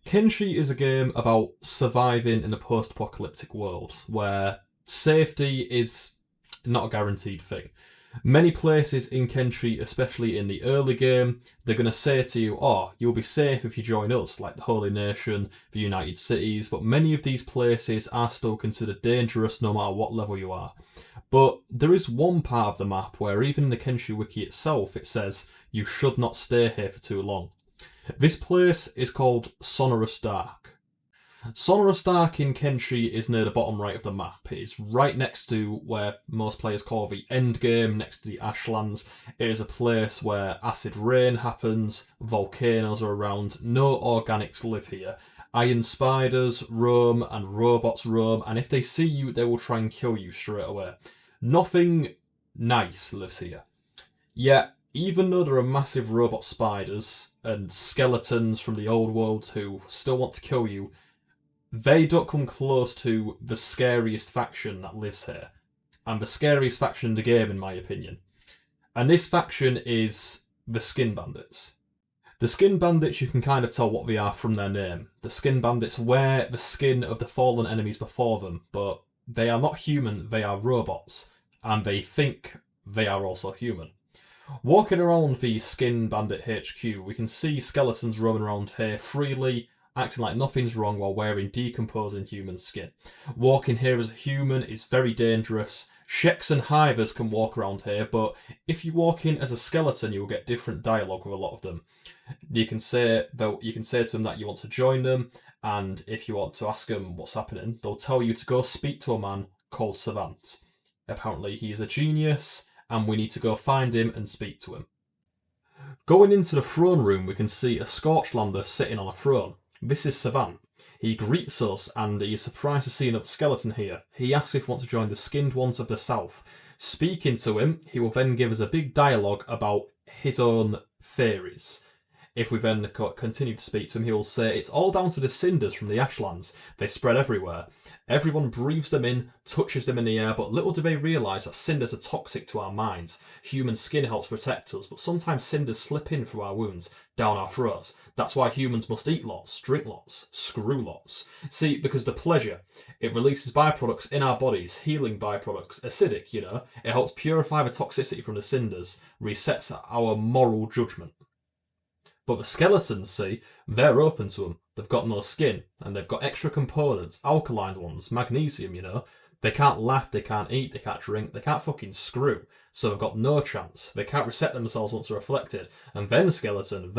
Kenshi is a game about surviving in a post-apocalyptic world where safety is not a guaranteed thing. Many places in Kenshi, especially in the early game, they're going to say to you, oh, you'll be safe if you join us, like the Holy Nation, the United Cities, but many of these places are still considered dangerous no matter what level you are. But there is one part of the map where even in the Kenshi wiki itself it says you should not stay here for too long. This place is called Sonorus Dark. Sonorus Dark in Kenshi is near the bottom right of the map. It is right next to where most players call the end game, next to the Ashlands. It is a place where acid rain happens, volcanoes are around, no organics live here. Iron spiders roam and robots roam, and if they see you, they will try and kill you straight away. Nothing nice lives here. Yet, even though there are massive robot spiders and skeletons from the old world who still want to kill you, they don't come close to the scariest faction that lives here. And the scariest faction in the game, in my opinion. And this faction is the Skin Bandits. The Skin Bandits, you can kind of tell what they are from their name. The Skin Bandits wear the skin of the fallen enemies before them, but they are not human, they are robots. And they think they are also human. Walking around the Skin Bandit HQ, we can see skeletons roaming around here freely, acting like nothing's wrong while wearing decomposing human skin. Walking here as a human is very dangerous. Sheks and hivers can walk around here, but if you walk in as a skeleton, you will get different dialogue with a lot of them. You can say to them that you want to join them, and if you want to ask them what's happening, they'll tell you to go speak to a man called Savant. Apparently he's a genius, and we need to go find him and speak to him. Going into the throne room, we can see a Scorchlander sitting on a throne. This is Savant. He greets us and he is surprised to see another skeleton here. He asks if we want to join the Skinned Ones of the South. Speaking to him, he will then give us a big dialogue about his own theories. If we then continue to speak to him, he will say, it's all down to the cinders from the Ashlands. They spread everywhere. Everyone breathes them in, touches them in the air, but little do they realise that cinders are toxic to our minds. Human skin helps protect us, but sometimes cinders slip in through our wounds, down our throats. That's why humans must eat lots, drink lots, screw lots. See, because the pleasure, it releases byproducts in our bodies, healing byproducts, acidic, you know. It helps purify the toxicity from the cinders, resets our moral judgment. But the skeletons, see, they're open to them. They've got no skin, and they've got extra components, alkaline ones, magnesium, you know. They can't laugh, they can't eat, they can't drink, they can't fucking screw. So they've got no chance. They can't reset themselves once they're afflicted. And then skeleton,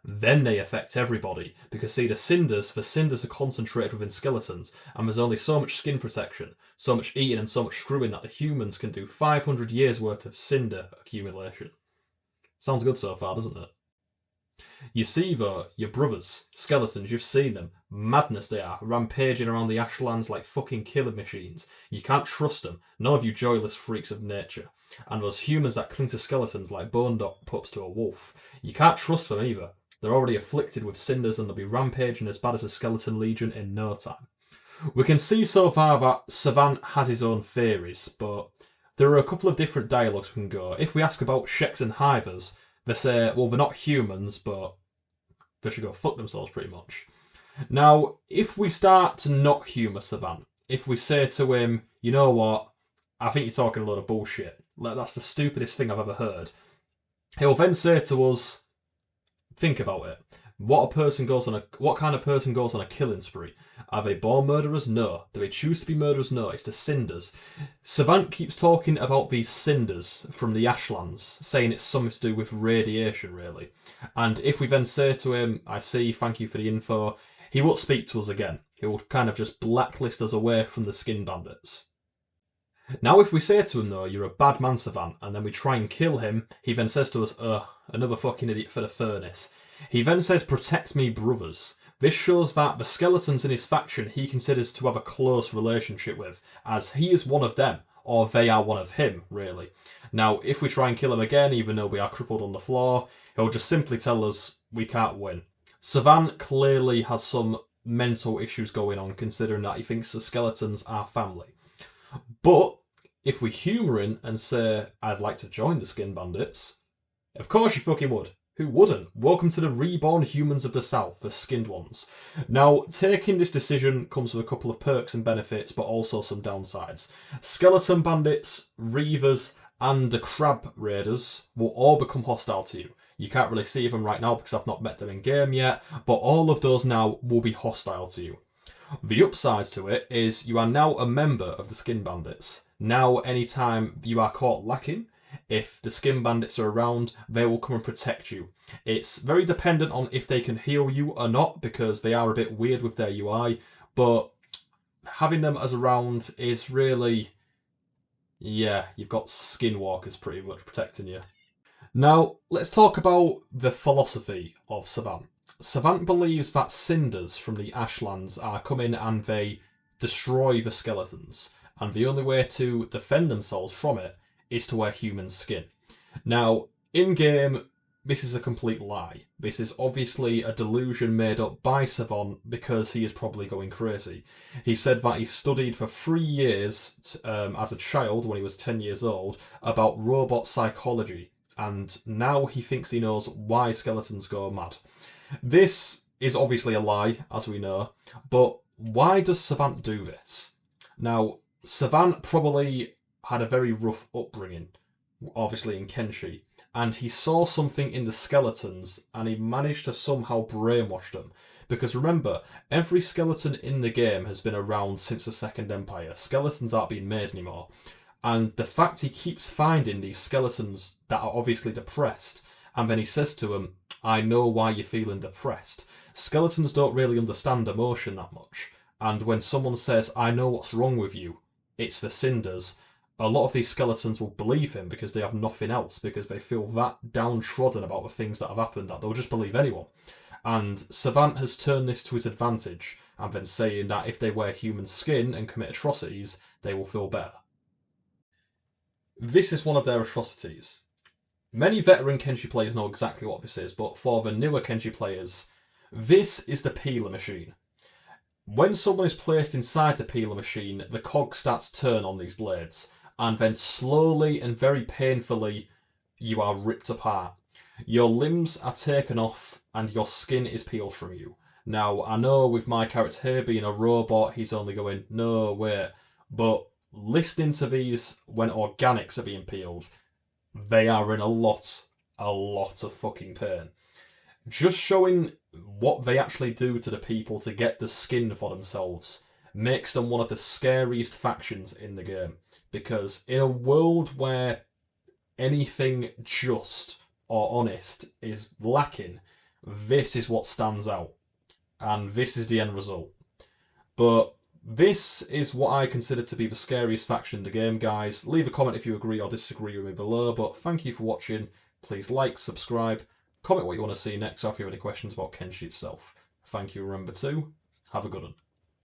then they affect everybody. Because see, the cinders are concentrated within skeletons, and there's only so much skin protection, so much eating and so much screwing that the humans can do 500 years worth of cinder accumulation. Sounds good so far, doesn't it? You see though, your brothers, skeletons, you've seen them. Madness they are, rampaging around the Ashlands like fucking killer machines. You can't trust them, none of you joyless freaks of nature. And those humans that cling to skeletons like bone dog pups to a wolf. You can't trust them either. They're already afflicted with cinders and they'll be rampaging as bad as a skeleton legion in no time. We can see so far that Savant has his own theories, but there are a couple of different dialogues we can go. If we ask about Sheks and Hivers, they say, well, they're not humans, but they should go fuck themselves pretty much. Now, if we start to not humour Savant, if we say to him, you know what, I think you're talking a load of bullshit, like that's the stupidest thing I've ever heard, he'll then say to us, think about it. What kind of person goes on a killing spree? Are they born murderers? No. Do they choose to be murderers? No. It's the cinders. Savant keeps talking about these cinders from the Ashlands, saying it's something to do with radiation, really. And if we then say to him, I see, thank you for the info, he won't speak to us again. He will kind of just blacklist us away from the Skin Bandits. Now if we say to him though, you're a bad man, Savant, and then we try and kill him, he then says to us, another fucking idiot for the furnace. He then says, protect me, brothers. This shows that the skeletons in his faction he considers to have a close relationship with, as he is one of them, or they are one of him, really. Now, if we try and kill him again, even though we are crippled on the floor, he'll just simply tell us we can't win. Savant clearly has some mental issues going on, considering that he thinks the skeletons are family. But if we humour him and say, I'd like to join the Skin Bandits, of course you fucking would. Who wouldn't? Welcome to the reborn humans of the South, the skinned ones. Now, taking this decision comes with a couple of perks and benefits, but also some downsides. Skeleton bandits, reavers, and the crab raiders will all become hostile to you. You can't really see them right now because I've not met them in game yet, but all of those now will be hostile to you. The upside to it is you are now a member of the Skin Bandits. Now, anytime you are caught lacking, if the Skin Bandits are around, they will come and protect you. It's very dependent on if they can heal you or not, because they are a bit weird with their UI, but having them as around is really... yeah, you've got skinwalkers pretty much protecting you. Now, let's talk about the philosophy of Savant. Savant believes that cinders from the Ashlands are coming and they destroy the skeletons, and the only way to defend themselves from it is to wear human skin. Now, in-game, this is a complete lie. This is obviously a delusion made up by Savant because he is probably going crazy. He said that he studied for 3 years as a child, when he was 10 years old, about robot psychology, and now he thinks he knows why skeletons go mad. This is obviously a lie, as we know, but why does Savant do this? Now, Savant probably had a very rough upbringing, obviously in Kenshi, and he saw something in the skeletons and he managed to somehow brainwash them. Because remember, every skeleton in the game has been around since the Second Empire. Skeletons aren't being made anymore. And the fact he keeps finding these skeletons that are obviously depressed, and then he says to them, I know why you're feeling depressed. Skeletons don't really understand emotion that much. And when someone says, I know what's wrong with you, it's the cinders, a lot of these skeletons will believe him because they have nothing else, because they feel that downtrodden about the things that have happened that they'll just believe anyone. And Savant has turned this to his advantage, and then saying that if they wear human skin and commit atrocities, they will feel better. This is one of their atrocities. Many veteran Kenshi players know exactly what this is, but for the newer Kenshi players, this is the peeler machine. When someone is placed inside the peeler machine, the cogs start to turn on these blades, and then slowly and very painfully, you are ripped apart. Your limbs are taken off, and your skin is peeled from you. Now, I know with my character here being a robot, he's only going, no, wait, but listening to these when organics are being peeled, they are in a lot of fucking pain. Just showing what they actually do to the people to get the skin for themselves makes them one of the scariest factions in the game. Because in a world where anything just or honest is lacking, this is what stands out. And this is the end result. But this is what I consider to be the scariest faction in the game, guys. Leave a comment if you agree or disagree with me below, but thank you for watching. Please like, subscribe, comment what you want to see next, or if you have any questions about Kenshi itself. Thank you, remember to have a good one.